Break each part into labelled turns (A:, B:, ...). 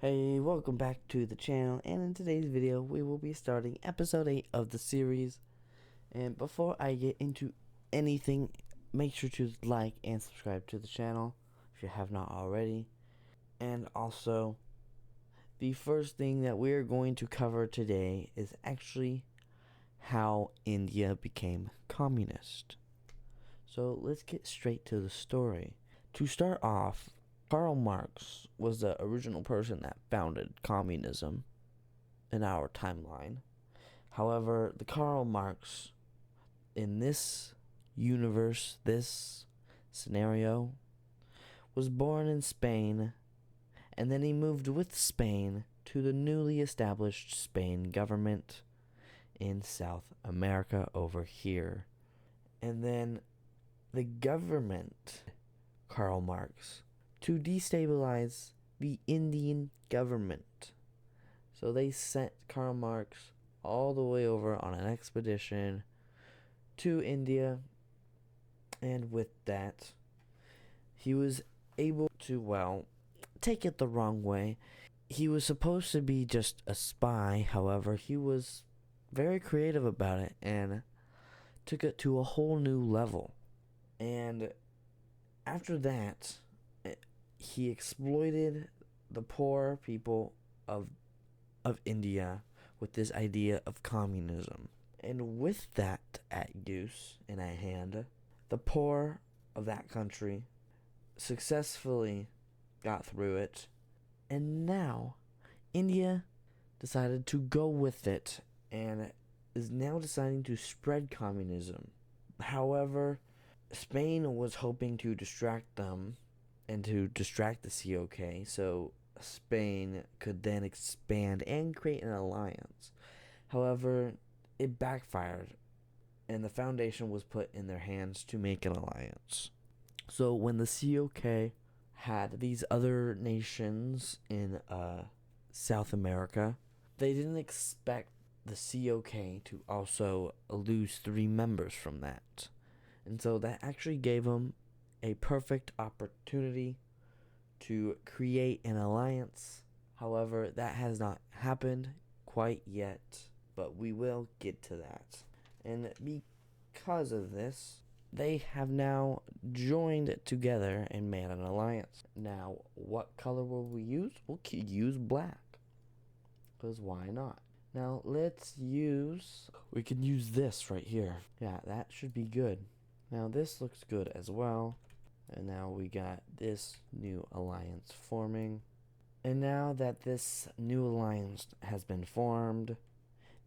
A: Hey, welcome back to the channel, and in today's video we will be starting episode 8 of the series. And before I get into anything, make sure to like and subscribe to the channel if you have not already. And also, the first thing that we're going to cover today is actually how India became communist. So let's get straight to the story. To start off, Karl Marx was the original person that founded communism in our timeline. However, the Karl Marx in this universe, this scenario, was born in Spain, and then he moved with Spain to the newly established Spain government in South America over here. And then the government, Karl Marx, to destabilize the Indian government. So they sent Karl Marx all the way over on an expedition to India, and with that, he was able to, take it the wrong way. He was supposed to be just a spy, however, he was very creative about it and took it to a whole new level. And after that, he exploited the poor people of India with this idea of communism. And with that at use and at hand, the poor of that country successfully got through it. And now, India decided to go with it and is now deciding to spread communism. However, Spain was hoping to distract them and to distract the COK, so Spain could then expand and create an alliance. However, it backfired, and the foundation was put in their hands to make an alliance. So when the COK had these other nations in South America, they didn't expect the COK to also lose 3 members from that. And so that actually gave them a perfect opportunity to create an alliance. However, that has not happened quite yet, but we will get to that. And because of this, they have now joined together and made an alliance. Now, what color will we use? We'll use black, because why not? Now, we can use this right here. Yeah, that should be good. Now, this looks good as well. And now we got this new alliance forming. And now that this new alliance has been formed,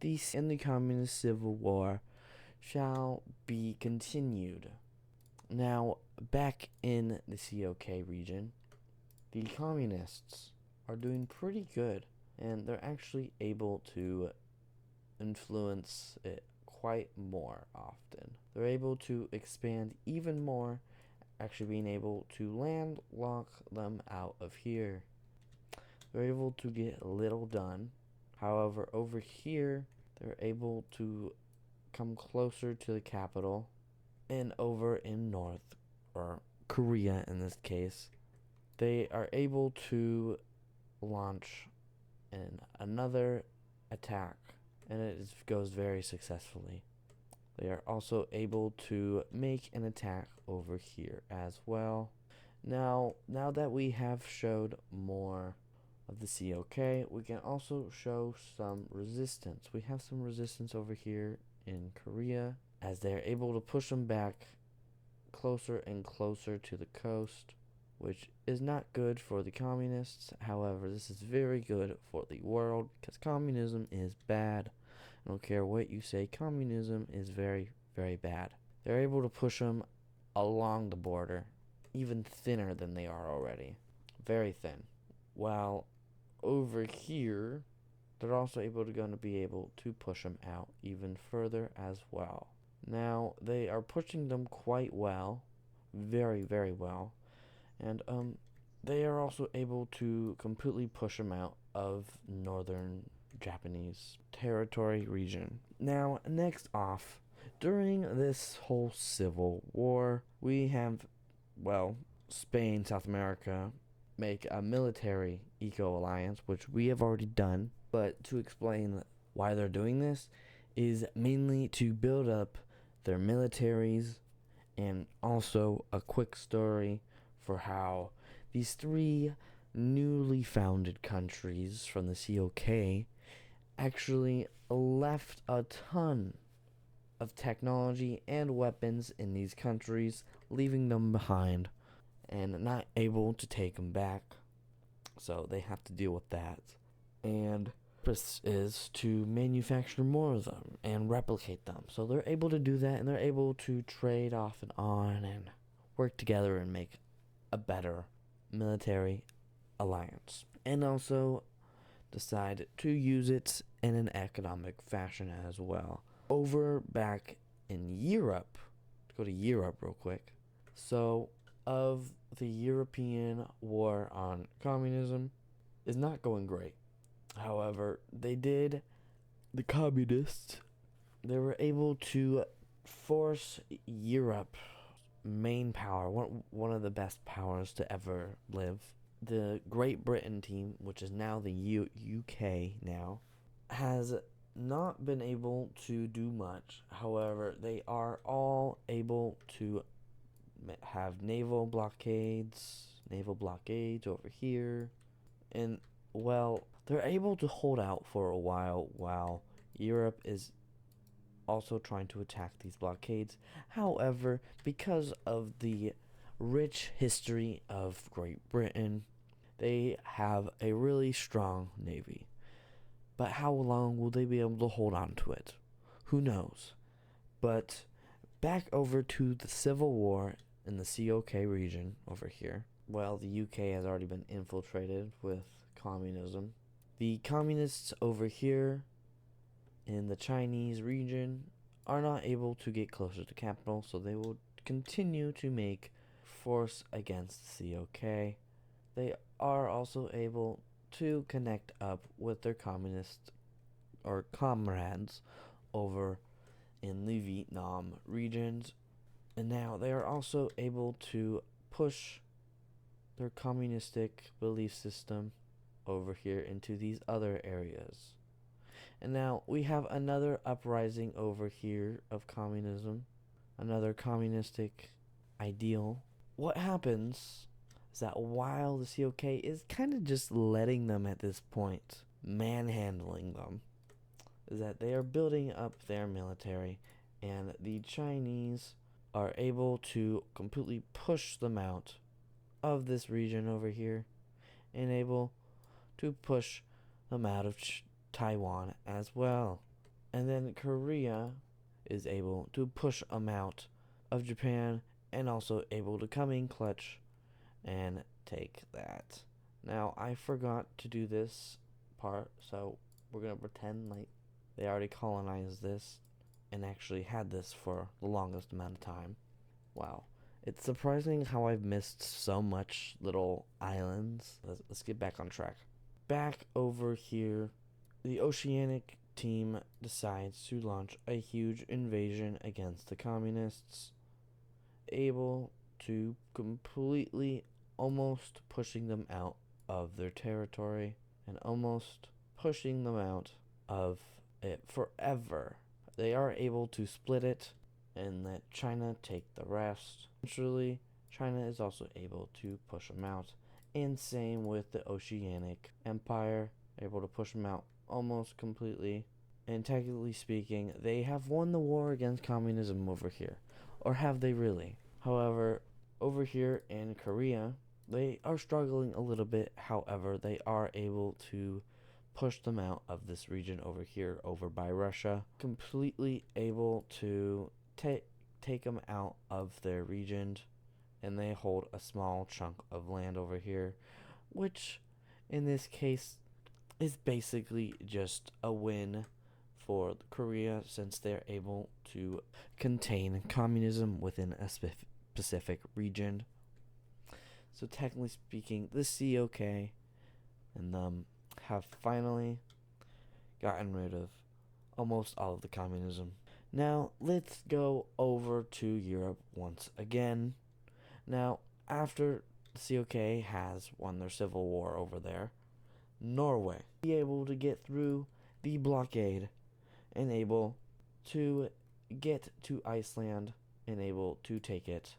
A: the Communist Civil War shall be continued. Now, back in the COK region, the communists are doing pretty good, and they're actually able to influence it quite more often. They're able to expand even more, actually being able to landlock them out of here. They're able to get little done. However, over here, they're able to come closer to the capital. And over in North, or Korea in this case, they are able to launch another attack, and it goes very successfully. They are also able to make an attack over here as well. Now that we have showed more of the COK, we can also show some resistance. We have some resistance over here in Korea, as they're able to push them back closer and closer to the coast, which is not good for the communists. However, this is very good for the world, because communism is bad. I don't care what you say, communism is very, very bad. They're able to push them along the border, even thinner than they are already. Very thin. While over here, they're also going to be able to push them out even further as well. Now, they are pushing them quite well. Very, very well. And they are also able to completely push them out of northern Japanese territory region. Now, next off, during this whole civil war, we have, Spain, South America, make a military eco-alliance, which we have already done. But to explain why they're doing this is mainly to build up their militaries, and also a quick story for how these three newly founded countries from the COK actually left a ton of technology and weapons in these countries, leaving them behind and not able to take them back. So they have to deal with that. And purpose is to manufacture more of them and replicate them. So they're able to do that, and they're able to trade off and on and work together and make a better military alliance. And also decide to use it in an economic fashion as well. Over back in Europe, let's go to Europe real quick. So, of the European war on communism is not going great. However, the communists, they were able to force Europe, main power, one of the best powers to ever live. The Great Britain team, which is now the UK now, has not been able to do much. However, they are all able to have naval blockades over here. And, well, they're able to hold out for a while Europe is also trying to attack these blockades. However, because of the rich history of Great Britain, they have a really strong navy. But how long will they be able to hold on to it? Who knows? But back over to the Civil War in the COK region over here. Well, the UK has already been infiltrated with communism. The communists over here in the Chinese region are not able to get closer to capital, so they will continue to make force against COK. They are also able to connect up with their communist or comrades over in the Vietnam regions, and now they are also able to push their communistic belief system over here into these other areas. And now we have another uprising over here of communism, another communistic ideal. What happens is that while the COK is kind of just letting them at this point, manhandling them, is that they are building up their military, and the Chinese are able to completely push them out of this region over here, and able to push them out of Taiwan as well. And then Korea is able to push them out of Japan, and also able to come in clutch and take that. Now, I forgot to do this part, so we're going to pretend like they already colonized this and actually had this for the longest amount of time. Wow. It's surprising how I've missed so much little islands. Let's get back on track. Back over here, the Oceanic team decides to launch a huge invasion against the communists, able to completely almost pushing them out of their territory and almost pushing them out of it forever. They are able to split it and let China take the rest. Eventually, China is also able to push them out, and same with the Oceanic Empire, able to push them out almost completely. And technically speaking, they have won the war against communism over here. Or have they really? However, over here in Korea, they are struggling a little bit. However, they are able to push them out of this region over here, over by Russia. Completely able to take them out of their region. And they hold a small chunk of land over here, which in this case is basically just a win for Korea, since they're able to contain communism within a specific region. So technically speaking, the COK and them have finally gotten rid of almost all of the communism. Now let's go over to Europe once again. Now, after the COK has won their civil war over there. Norway be able to get through the blockade and able to get to Iceland and able to take it.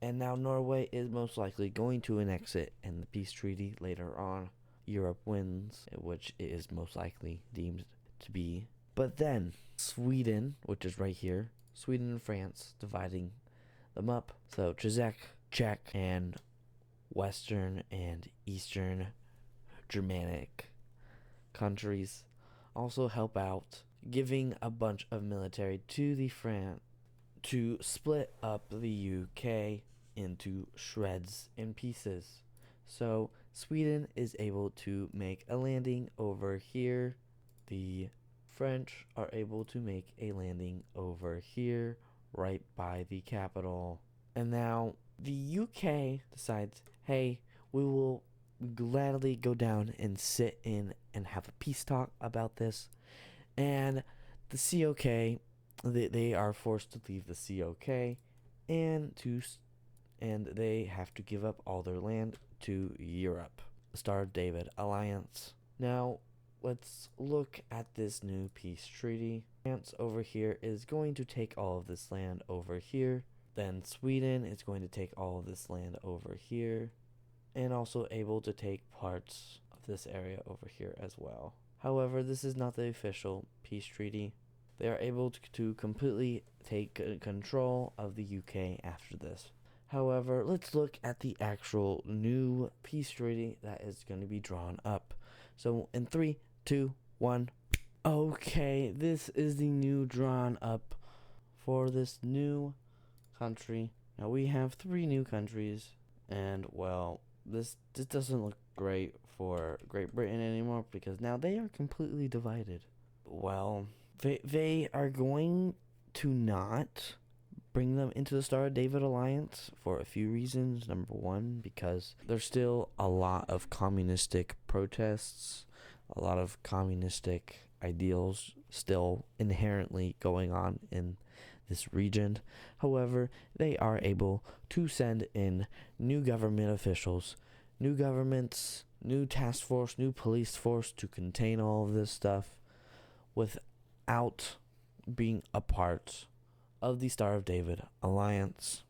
A: And now Norway is most likely going to annex it in the peace treaty later on. Europe wins, which it is most likely deemed to be. But then Sweden, which is right here, Sweden and France dividing them up. So Czech, and Western and Eastern Germanic countries also help out, giving a bunch of military to the France to split up the UK into shreds and pieces. So Sweden is able to make a landing over here. The French are able to make a landing over here, right by the capital. And now the UK decides, hey, we will gladly go down and sit in and have a peace talk about this. And the COK, they are forced to leave the COK and they have to give up all their land to Europe. The Star of David Alliance. Now, let's look at this new peace treaty. France over here is going to take all of this land over here. Then Sweden is going to take all of this land over here. And also able to take parts of this area over here as well. However, this is not the official peace treaty. They are able to completely take control of the UK after this. However, let's look at the actual new peace treaty that is going to be drawn up. So in 3, 2, 1. Okay, this is the new drawn up for this new country. Now we have 3 new countries, and well, this doesn't look great for Great Britain anymore because now they are completely divided. Well, they are going to not bring them into the Star of David Alliance for a few reasons. Number one, because there's still a lot of communistic protests, a lot of communistic ideals still inherently going on in this region. However, they are able to send in new government officials, new governments, new task force, new police force to contain all of this stuff without being a part of the Star of David Alliance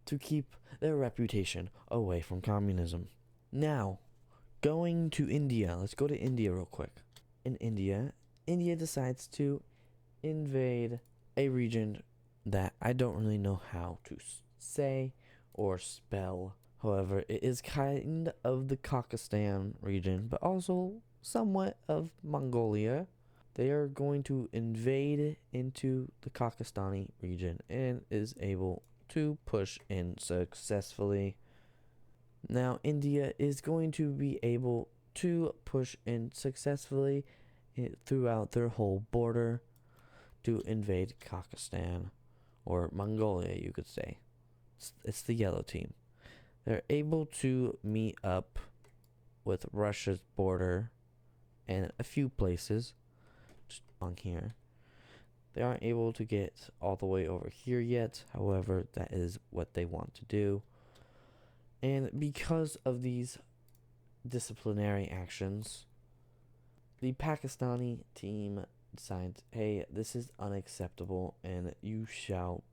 A: to keep their reputation away from communism. Now, going to India. Let's go to India real quick. In India decides to invade a region that I don't really know how to say or spell. However, it is kind of the Caucasus region, but also somewhat of Mongolia. They are going to invade into the Caucasus region and is able to push in successfully. Now, India is going to be able to push in successfully throughout their whole border to invade Caucasus, or Mongolia, you could say. It's the yellow team. They're able to meet up with Russia's border and a few places just along here. They aren't able to get all the way over here yet. However, that is what they want to do. And because of these disciplinary actions, the Pakistani team decides, hey, this is unacceptable and you shall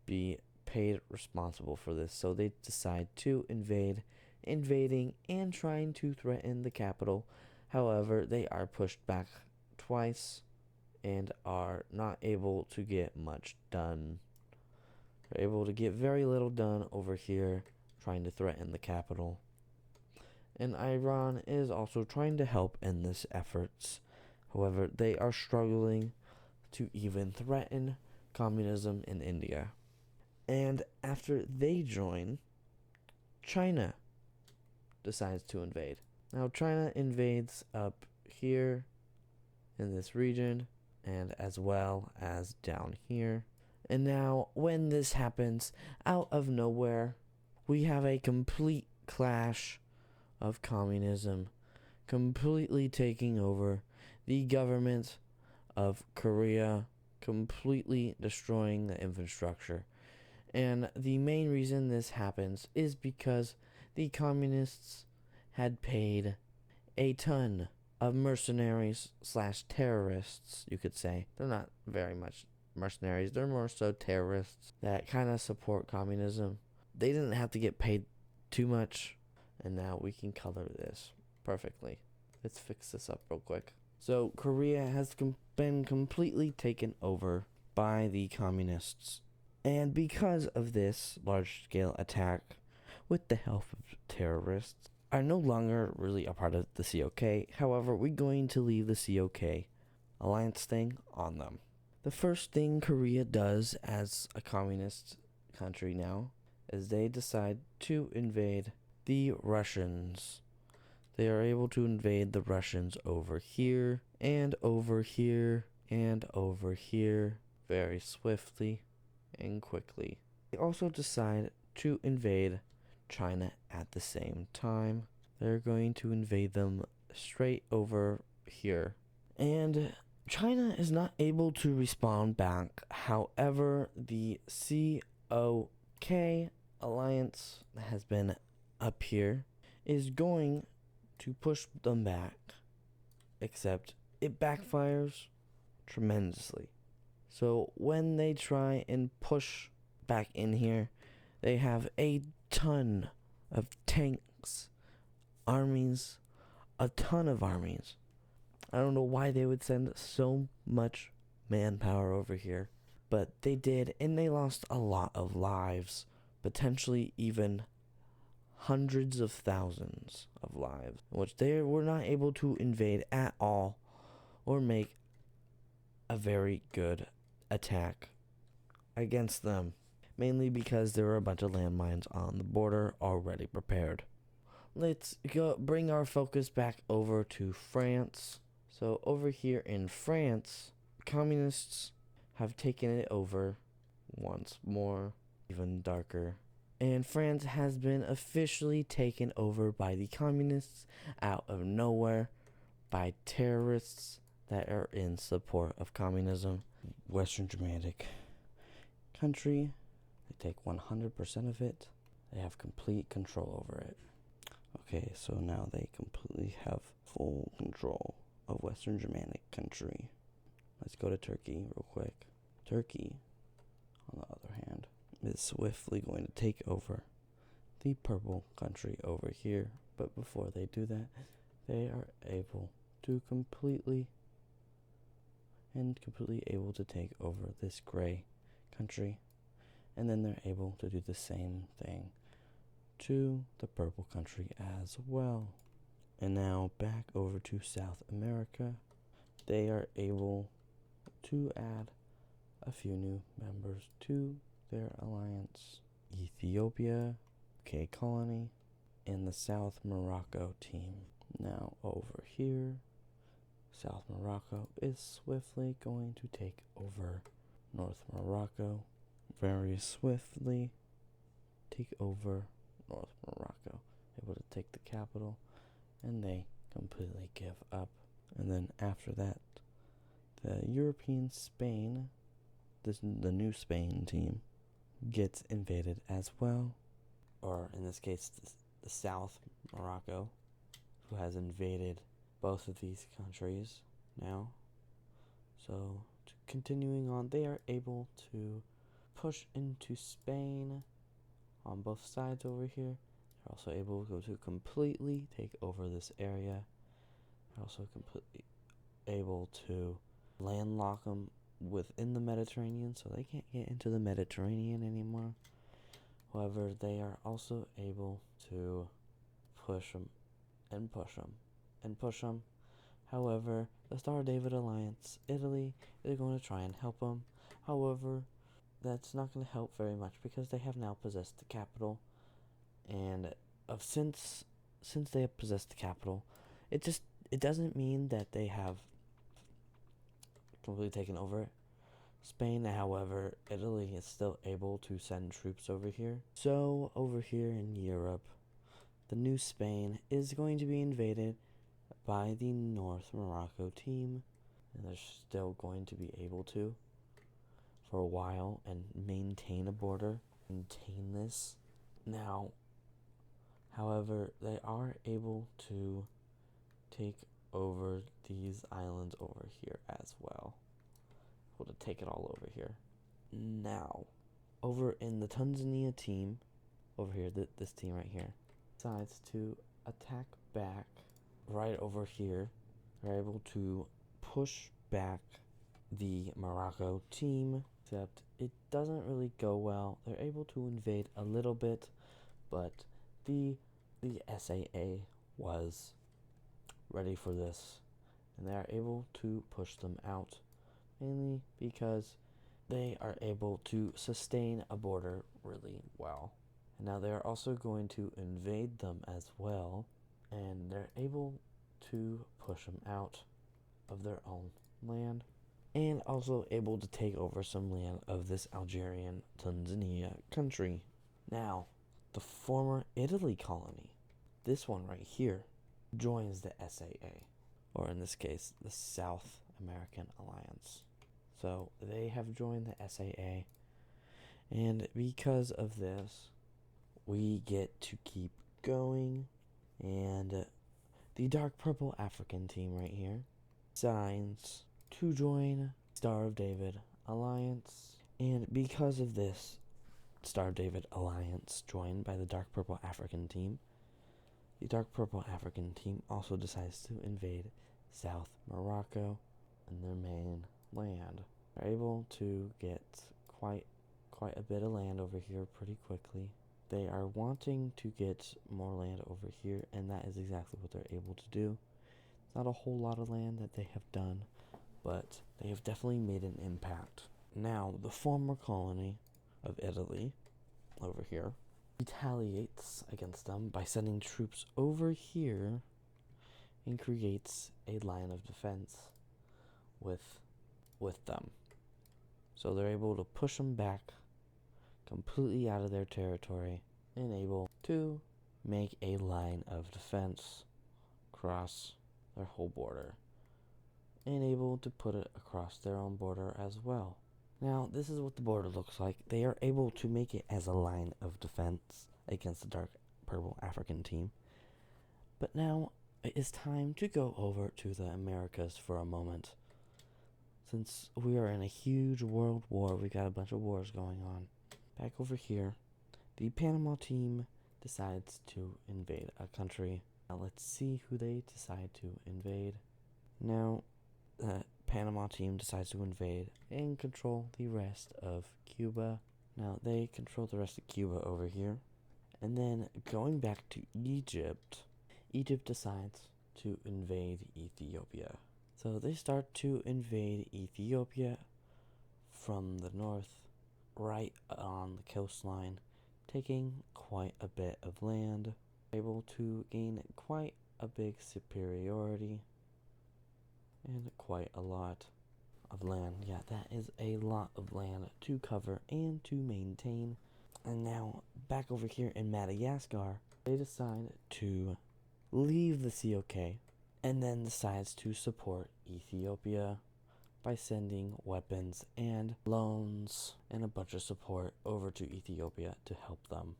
A: be paid responsible for this. So they decide to invading and trying to threaten the capital. However, they are pushed back twice and are not able to get much done. They're able to get very little done over here trying to threaten the capital. And Iran is also trying to help in this efforts. However, they are struggling to even threaten communism in India. And after they join, China decides to invade. Now, China invades up here in this region and as well as down here. And now, when this happens, out of nowhere, we have a complete clash of communism completely taking over the government of Korea, completely destroying the infrastructure. And the main reason this happens is because the communists had paid a ton of mercenaries slash terrorists, you could say. They're not very much mercenaries, they're more so terrorists that kind of support communism. They didn't have to get paid too much, and now we can color this perfectly. Let's fix this up real quick. So Korea has been completely taken over by the communists. And because of this large-scale attack, with the help of terrorists, are no longer really a part of the COK. However, we're going to leave the COK alliance thing on them. The first thing Korea does as a communist country now is they decide to invade the Russians. They are able to invade the Russians over here, and over here, and over here, very swiftly and quickly. They also decide to invade China at the same time. They're going to invade them straight over here. And China is not able to respond back. However, the COK alliance that has been up here is going to push them back, except it backfires tremendously. So when they try and push back in here, they have a ton of tanks, armies, a ton of armies. I don't know why they would send so much manpower over here, but they did, and they lost a lot of lives, potentially even hundreds of thousands of lives, which they were not able to invade at all or make a very good attack against them, mainly because there were a bunch of landmines on the border already prepared. Let's go bring our focus back over to France. So over here in France, communists have taken it over once more, even darker. And France has been officially taken over by the communists out of nowhere, by terrorists that are in support of communism. Western Germanic country, they take 100% of it. They have complete control over it. Okay, so now they completely have full control of Western Germanic country. Let's go to Turkey real quick. Turkey, on the other hand, is swiftly going to take over the purple country over here. But before they do that, they are able to completely able to take over this gray country. And then they're able to do the same thing to the purple country as well. And now back over to South America. They are able to add a few new members to their alliance. Ethiopia, UK colony, and the South Morocco team. Now over here, South Morocco is swiftly going to take over North Morocco. Very swiftly take over North Morocco. Able to take the capital, and they completely give up. And then after that, the European Spain, the new Spain team, gets invaded as well. Or in this case, the South Morocco, who has invaded both of these countries now. So continuing on, they are able to push into Spain on both sides over here. They're also able to completely take over this area. They're also completely able to landlock them within the Mediterranean, so they can't get into the Mediterranean anymore. However, they are also able to push them and push them and push them. However, the Star David Alliance, Italy, is going to try and help them. However, that's not going to help very much because they have now possessed the capital. And since they have possessed the capital, it doesn't mean that they have completely taken over Spain. However, Italy is still able to send troops over here. So over here in Europe, the new Spain is going to be invaded by the North Morocco team, and they're still going to be able to for a while and maintain a border. maintain this. Now, however, they are able to take over these islands over here as well. Able to take it all over here. Now, over in the Tanzania team, over here, this team right here, decides to attack back right over here. They're able to push back the Morocco team, except it doesn't really go well. They're able to invade a little bit, but the SAA was ready for this, and they are able to push them out, mainly because they are able to sustain a border really well. And now they are also going to invade them as well, and they're able to push them out of their own land, and also able to take over some land of this Algerian Tanzania country. Now, the former Italy colony, this one right here, joins the SAA, or in this case, the South American Alliance. So they have joined the SAA, and because of this, we get to keep going, and the dark purple African team right here signs to join Star of David Alliance, and because of this Star of David Alliance joined by the dark purple African team, the dark purple African team also decides to invade South Morocco and their main land. They're able to get quite a bit of land over here pretty quickly. They are wanting to get more land over here, and that is exactly what they're able to do. It's not a whole lot of land that they have done, but they have definitely made an impact. Now, the former colony of Italy over here retaliates against them by sending troops over here and creates a line of defense with them. So they're able to push them back completely out of their territory and able to make a line of defense across their whole border and able to put it across their own border as well. Now, this is what the border looks like. They are able to make it as a line of defense against the dark purple African team. But now it is time to go over to the Americas for a moment. Since we are in a huge world war, we got a bunch of wars going on. Back over here, the Panama team decides to invade a country. Now let's see who they decide to invade. Now, the Panama team decides to invade and control the rest of Cuba. Now they control the rest of Cuba over here. And then going back to Egypt, Egypt decides to invade Ethiopia. So they start to invade Ethiopia from the north, right on the coastline, taking quite a bit of land, able to gain quite a big superiority, and quite a lot of land. Yeah, that is a lot of land to cover and to maintain. And now, back over here in Madagascar, they decide to leave the COK and then decides to support Ethiopia by sending weapons and loans and a bunch of support over to Ethiopia to help them.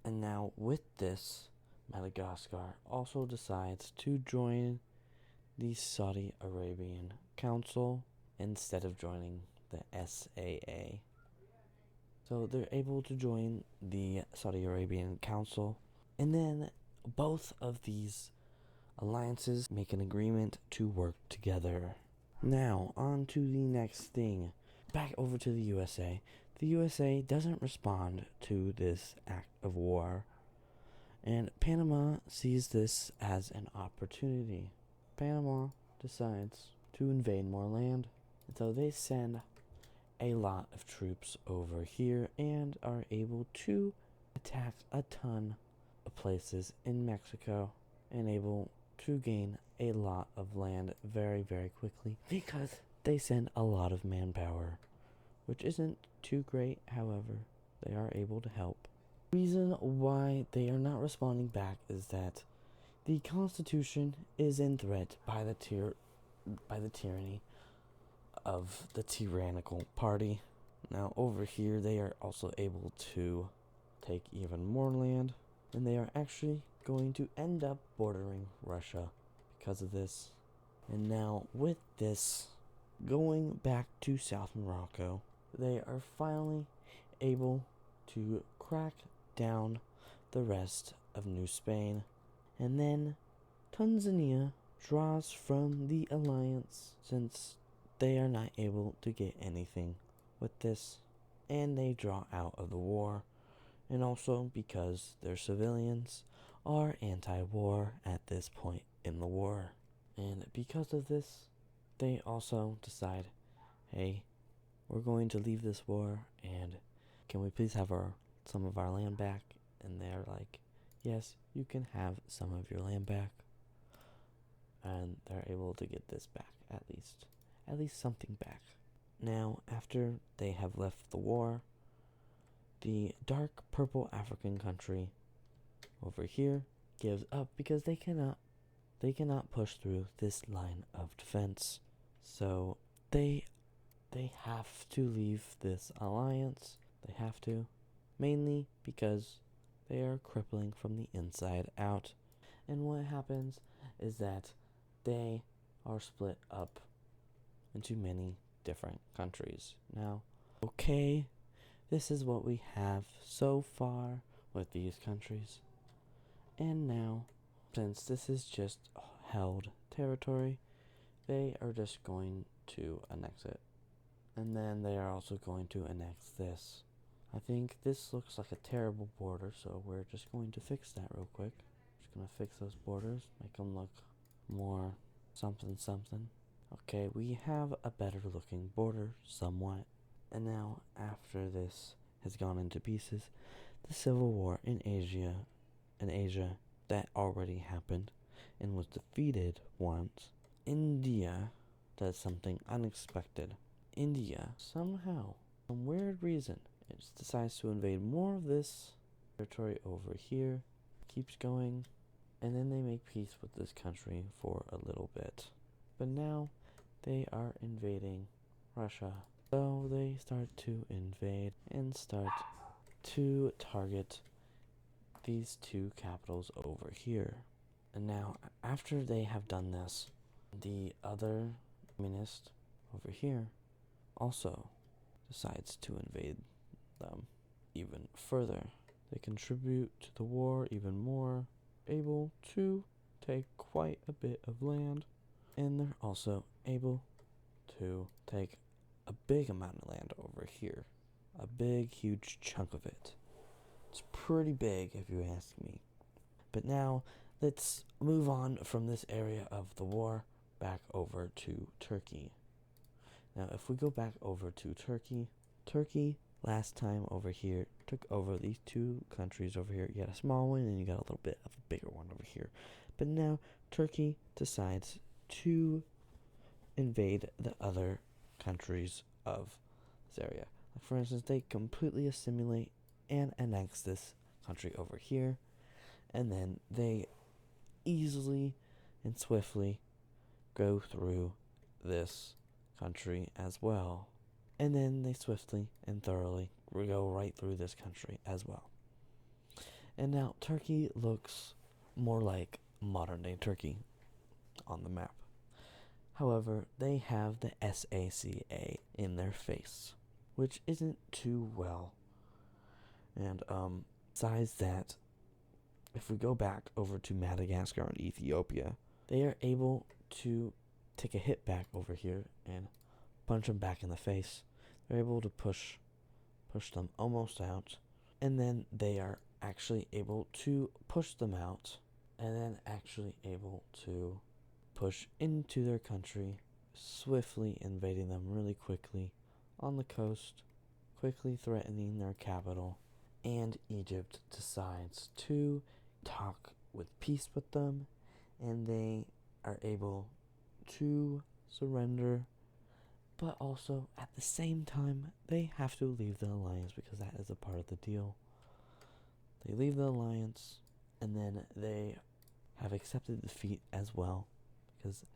A: And now with this, Madagascar also decides to join the Saudi Arabian Council instead of joining the SAA. So they're able to join the Saudi Arabian Council, and then both of these alliances make an agreement to work together. Now, on to the next thing. Back over to the USA. The USA doesn't respond to this act of war, and Panama sees this as an opportunity. Panama decides to invade more land, and so they send a lot of troops over here and are able to attack a ton of places in Mexico and able to gain a lot of land very, very quickly because they send a lot of manpower, which isn't too great. However, they are able to help. The reason why they are not responding back is that the Constitution is in threat by the tyranny of the tyrannical party, Now over here they are also able to take even more land, and they are actually going to end up bordering Russia because of this. And now with this, going back to South Morocco, they are finally able to crack down the rest of New Spain. And then Tanzania draws from the alliance since they are not able to get anything with this, and they draw out of the war, and also because their civilians are anti-war at this point in the war. And because of this, they also decide, hey, we're going to leave this war, and can we please have some of our land back? And they're like, yes, you can have some of your land back. And they're able to get this back, at least something back. Now, after they have left the war, the dark purple African country over here gives up because they cannot push through this line of defense. So they have to leave this alliance. They have to, mainly because they are crippling from the inside out. And what happens is that they are split up into many different countries. Now, okay, this is what we have so far with these countries. And now, since this is just held territory, they are just going to annex it. And then they are also going to annex this. I think this looks like a terrible border, so we're just going to fix that real quick. Just going to fix those borders, make them look more something something. Okay, we have a better looking border, somewhat. And now, after this has gone into pieces, the civil war in Asia that already happened and was defeated once, India does something unexpected. India, somehow, for some weird reason, it just decides to invade more of this territory over here, keeps going, and then they make peace with this country for a little bit. But now, they are invading Russia. So they start to invade and start to target these two capitals over here. And now, after they have done this, the other communist over here also decides to invade them even further. They contribute to the war even more, able to take quite a bit of land, and they're also able to take a big amount of land over here. A big, huge chunk of it. It's pretty big if you ask me. But now, let's move on from this area of the war back over to Turkey. Now, if we go back over to Turkey last time over here took over these two countries over here. You got a small one and you got a little bit of a bigger one over here. But now Turkey decides to invade the other countries of this area. Like for instance, they completely assimilate and annex this country over here, and then they easily and swiftly go through this country as well. And then they swiftly and thoroughly go right through this country as well. And now Turkey looks more like modern day Turkey on the map. However, they have the SACA in their face, which isn't too well. And besides that, if we go back over to Madagascar and Ethiopia, they are able to take a hit back over here and punch them back in the face. They're able to push them almost out, and then they are actually able to push them out, and then actually able to push into their country, swiftly invading them really quickly on the coast, quickly threatening their capital. And Egypt decides to talk with peace with them, and they are able to surrender. But also, at the same time, they have to leave the alliance because that is a part of the deal. They leave the alliance, and then they have accepted defeat as well because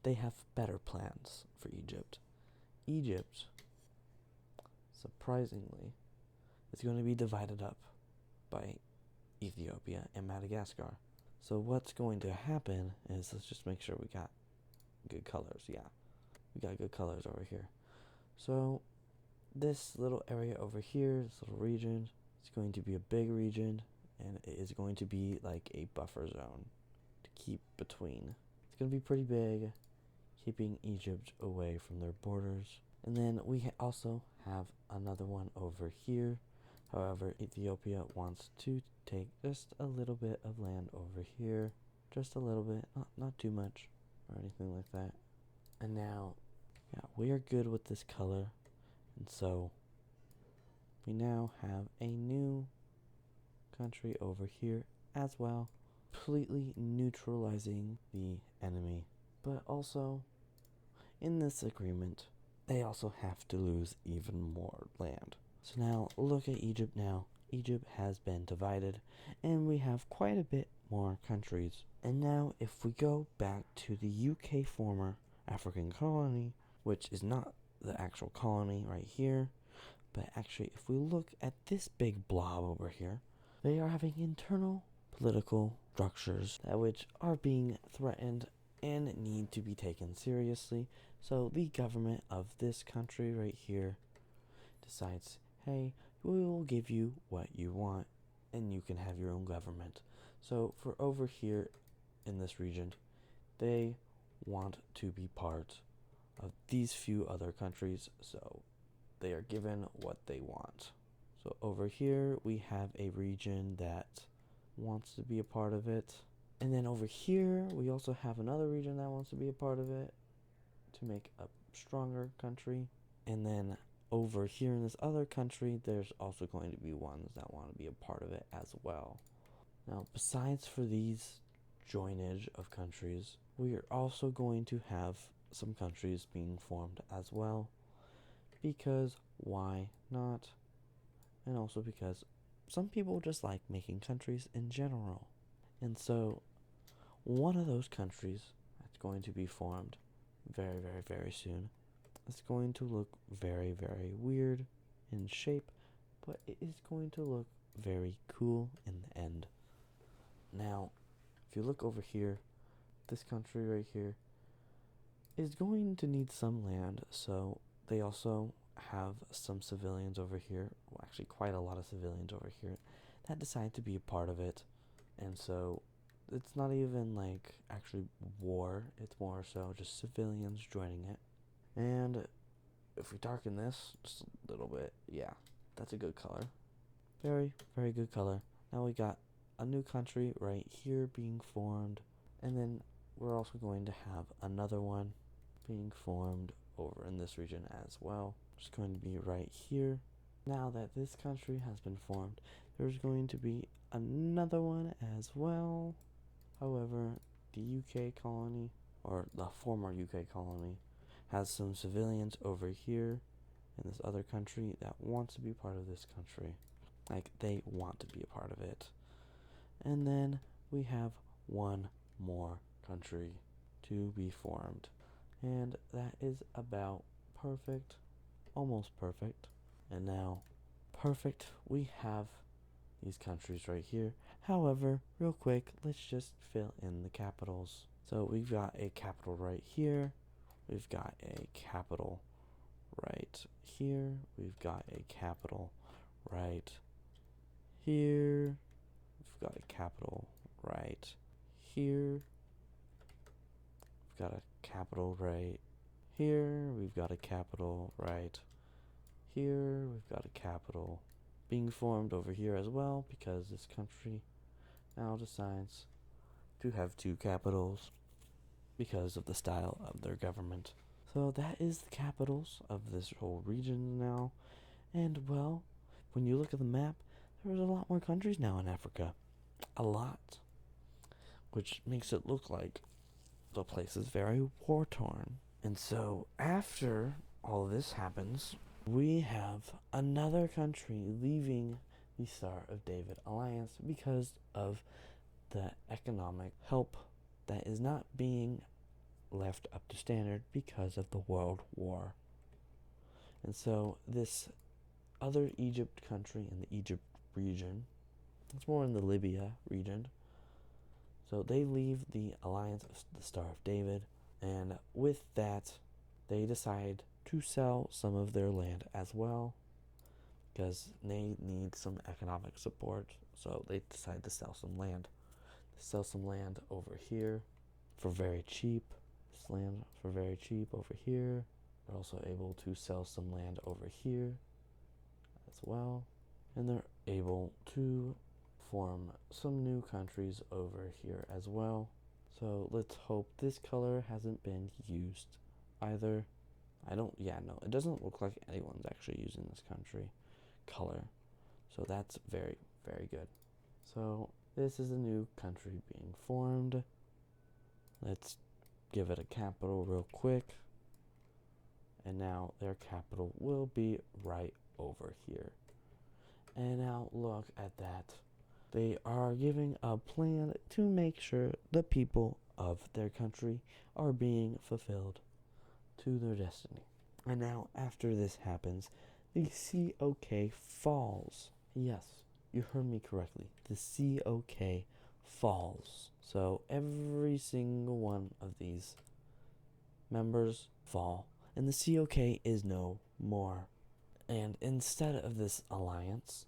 A: they have better plans for Egypt. Egypt surprisingly, it's going to be divided up by Ethiopia and Madagascar. So what's going to happen is, let's just make sure we got good colors. Yeah, we got good colors over here. So this little area over here, this little region, is going to be a big region, and it is going to be like a buffer zone to keep between. It's going to be pretty big, keeping Egypt away from their borders. And then we also have another one over here. However, Ethiopia wants to take just a little bit of land over here. Just a little bit, not too much or anything like that. And now, yeah, we are good with this color. And so, we now have a new country over here as well, completely neutralizing the enemy. But also, in this agreement, they also have to lose even more land. So now, look at Egypt now. Egypt has been divided, and we have quite a bit more countries. And now, if we go back to the UK former African colony, which is not the actual colony right here, but actually, if we look at this big blob over here, they are having internal political structures that which are being threatened and need to be taken seriously. So the government of this country right here decides, hey, we will give you what you want and you can have your own government. So for over here in this region, they want to be part of these few other countries, so they are given what they want. So over here we have a region that wants to be a part of it. And then over here we also have another region that wants to be a part of it to make a stronger country. And then over here in this other country, there's also going to be ones that want to be a part of it as well. Now, besides for these joinage of countries, we are also going to have some countries being formed as well, because why not? And also because some people just like making countries in general. And so one of those countries that's going to be formed very, very, very soon, it's going to look very, very weird in shape, but it is going to look very cool in the end. Now, if you look over here, this country right here is going to need some land, so they also have some civilians over here, well, actually quite a lot of civilians over here, that decide to be a part of it. And so it's not even like actually war, it's more so just civilians joining it. And if we darken this just a little bit, yeah, that's a good color. Very, very good color. Now we got a new country right here being formed, and then we're also going to have another one being formed over in this region as well. It's going to be right here. Now that this country has been formed, there's going to be another one as well. However, the UK colony, or the former UK colony, has some civilians over here in this other country that wants to be part of this country. Like, they want to be a part of it. And then we have one more country to be formed. And that is about perfect, almost perfect. And now, perfect, we have these countries right here. However, real quick, let's just fill in the capitals. So we've got a capital right here. We've got a capital right here. We've got a capital right here. We've got a capital right here. We've got a capital right here. We've got a capital right here. We've got a capital being formed over here as well, because this country now decides to have two capitals because of the style of their government. So that is the capitals of this whole region now. And well, when you look at the map, there's a lot more countries now in Africa. A lot. Which makes it look like the place is very war-torn. And so after all of this happens, we have another country leaving the Star of David Alliance because of the economic help that is not being left up to standard because of the World War. And so this other Egypt country in the Egypt region. It's more in the Libya region. So they leave the alliance of the Star of David, and with that, they decide to sell some of their land as well, because they need some economic support. So they decide to sell some land. They sell some land over here for very cheap. This land for very cheap over here. They're also able to sell some land over here as well. And they're able to form some new countries over here as well. So let's hope this color hasn't been used either. No, it doesn't look like anyone's actually using this country color. So that's very, very good. So this is a new country being formed. Let's give it a capital real quick. And now their capital will be right over here. And now look at that. They are giving a plan to make sure the people of their country are being fulfilled to their destiny. And now after this happens, the COK falls. Yes, you heard me correctly. The COK falls. So every single one of these members fall, and the COK is no more. And instead of this alliance,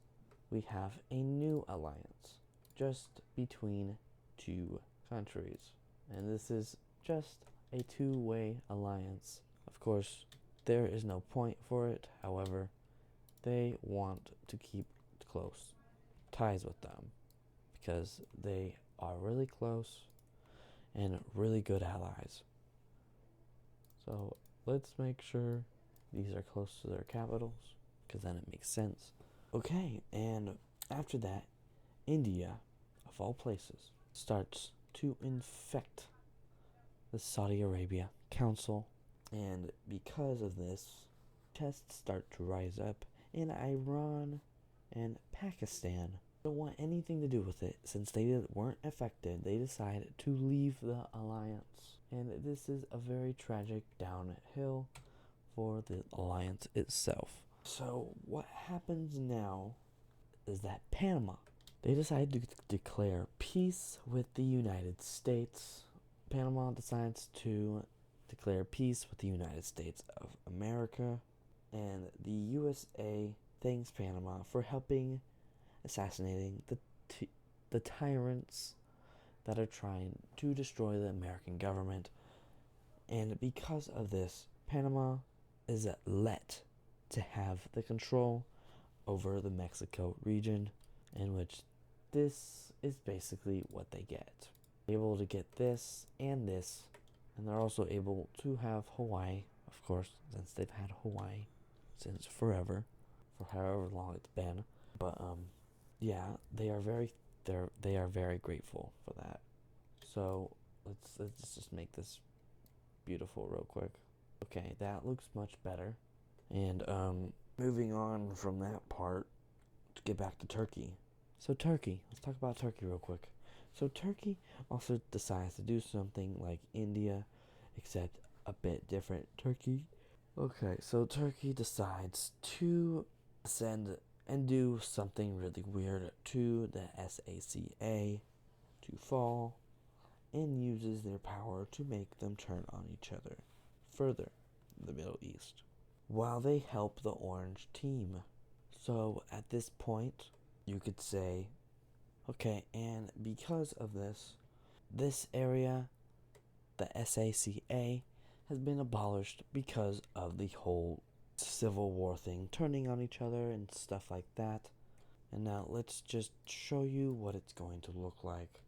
A: we have a new alliance just between two countries. And this is just a two-way alliance. Of course, there is no point for it. However, they want to keep close ties with them because they are really close and really good allies. So let's make sure these are close to their capitals, because then it makes sense. Okay, and after that, India, of all places, starts to infect the Saudi Arabia Council. And because of this, tests start to rise up in Iran and Pakistan. Don't want anything to do with it. Since they weren't affected, they decided to leave the alliance. And this is a very tragic downhill for the alliance itself. So what happens now is that Panama, they decide to declare peace with the United States. Panama decides to declare peace with the United States of America, and the USA thanks Panama for helping assassinating the tyrants that are trying to destroy the American government. And because of this, Panama is let to have the control over the Mexico region, in which this is basically what they get. They're able to get this, and they're also able to have Hawaii, of course, since they've had Hawaii since forever, for however long it's been. But yeah, they are very grateful for that. So let's just make this beautiful real quick. Okay, that looks much better. And moving on from that part to get back to Turkey. So Turkey, let's talk about Turkey real quick. So Turkey also decides to do something like India, except a bit different. Okay, so Turkey decides to send and do something really weird to the SACA to fall, and uses their power to make them turn on each other further in the Middle East, while they help the Orange team. So at this point, you could say, okay, and because of this area, the SACA, has been abolished because of the whole Civil War thing, turning on each other and stuff like that. And now let's just show you what it's going to look like.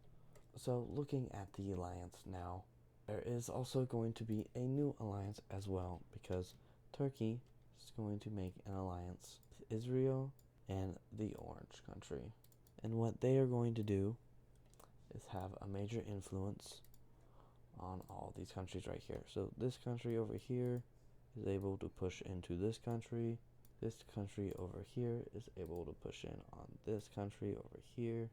A: So looking at the alliance now, there is also going to be a new alliance as well, because Turkey is going to make an alliance with Israel and the Orange country. And what they are going to do is have a major influence on all these countries right here. So this country over here is able to push into this country. This country over here is able to push in on this country over here.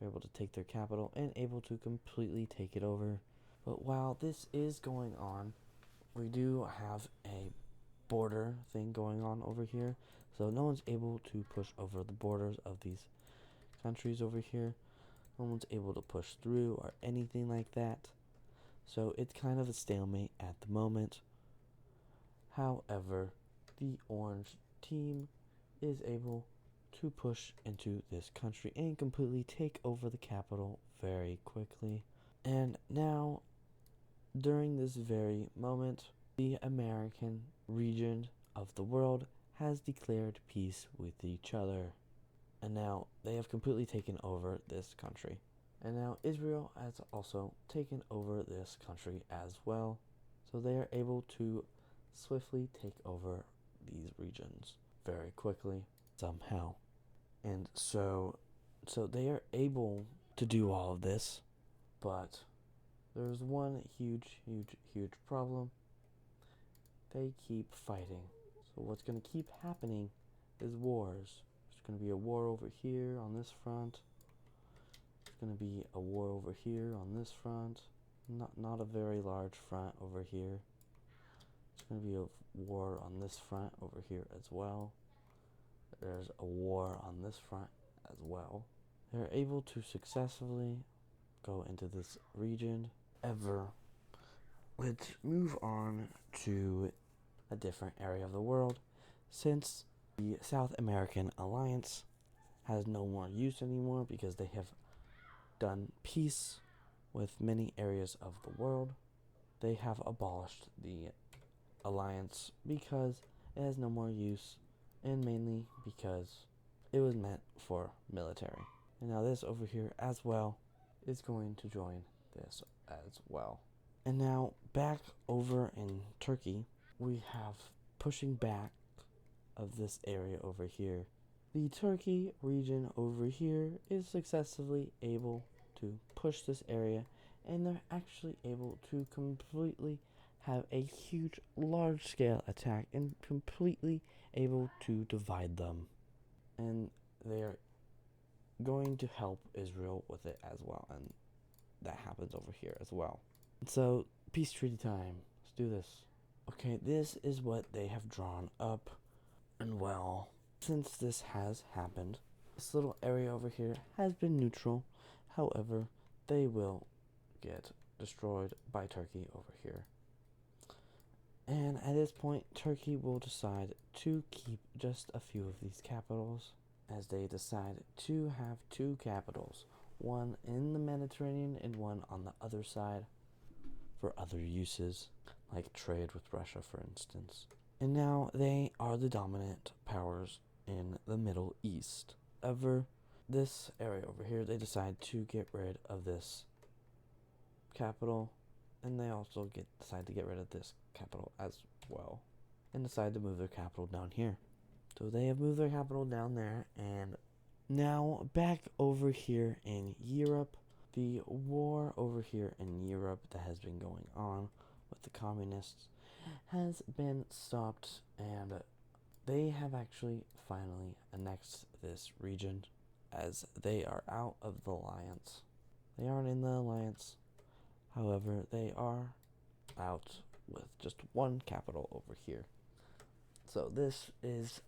A: They're able to take their capital and able to completely take it over. But while this is going on, we do have a border thing going on over here. So no one's able to push over the borders of these countries over here. No one's able to push through or anything like that. So it's kind of a stalemate at the moment. However, the orange team is able to push into this country and completely take over the capital very quickly. And now, during this very moment, the American region of the world has declared peace with each other. And now they have completely taken over this country. And now Israel has also taken over this country as well. So they are able to swiftly take over these regions very quickly somehow. And so they are able to do all of this, but there's one huge problem. They keep fighting. So what's going to keep happening is wars. There's going to be a war over here on this front. There's going to be a war over here on this front. Not a very large front over here. There's going to be a war on this front over here as well. There's a war on this front as well. They're able to successfully go into this region ever. Let's move on to a different area of the world, since the South American Alliance has no more use anymore because they have done peace with many areas of the world. They have abolished the alliance because it has no more use, and mainly because it was meant for military. And now this over here as well is going to join this as well. And now back over in Turkey, we have pushing back of this area over here. The Turkey region over here is successfully able to push this area, and they're actually able to completely have a huge, large-scale attack and completely able to divide them. And they're going to help Israel with it as well, and that happens over here as well. So, peace treaty time. Let's do this. Okay, this is what they have drawn up. And well, since this has happened, this little area over here has been neutral. However, they will get destroyed by Turkey over here. And at this point, Turkey will decide to keep just a few of these capitals, as they decide to have two capitals, one in the Mediterranean and one on the other side for other uses, like trade with Russia, for instance. And now they are the dominant powers in the Middle East. However, this area over here, they decide to get rid of this capital, and they also decide to get rid of this capital as well, and decide to move their capital down here. So they have moved their capital down there, and now back over here in Europe, the war over here in Europe that has been going on with the communists has been stopped, and they have actually finally annexed this region, as they are out of the alliance. They aren't in the alliance, however, they are out with just one capital over here. So this is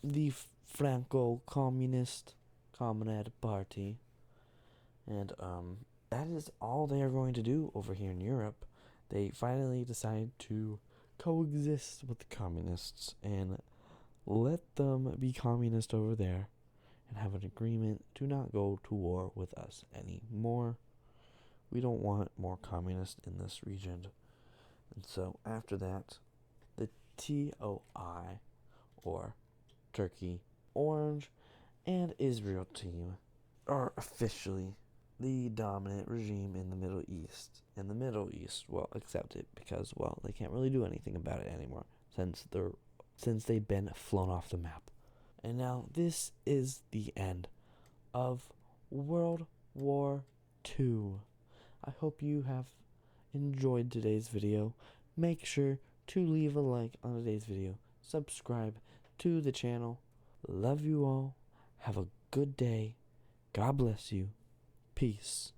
A: the Franco-Communist Communist Party, and that is all they are going to do over here in Europe. They finally decide to coexist with the communists and let them be communist over there and have an agreement to not go to war with us anymore. We don't want more communists in this region. And so after that, the TOI, or Turkey, Orange, and Israel team are officially the dominant regime in the Middle East. And the Middle East will accept it because, well, they can't really do anything about it anymore since they've been flown off the map. And now this is the end of World War II. I hope you have enjoyed today's video. Make sure to leave a like on today's video. Subscribe to the channel. Love you all. Have a good day. God bless you. Peace.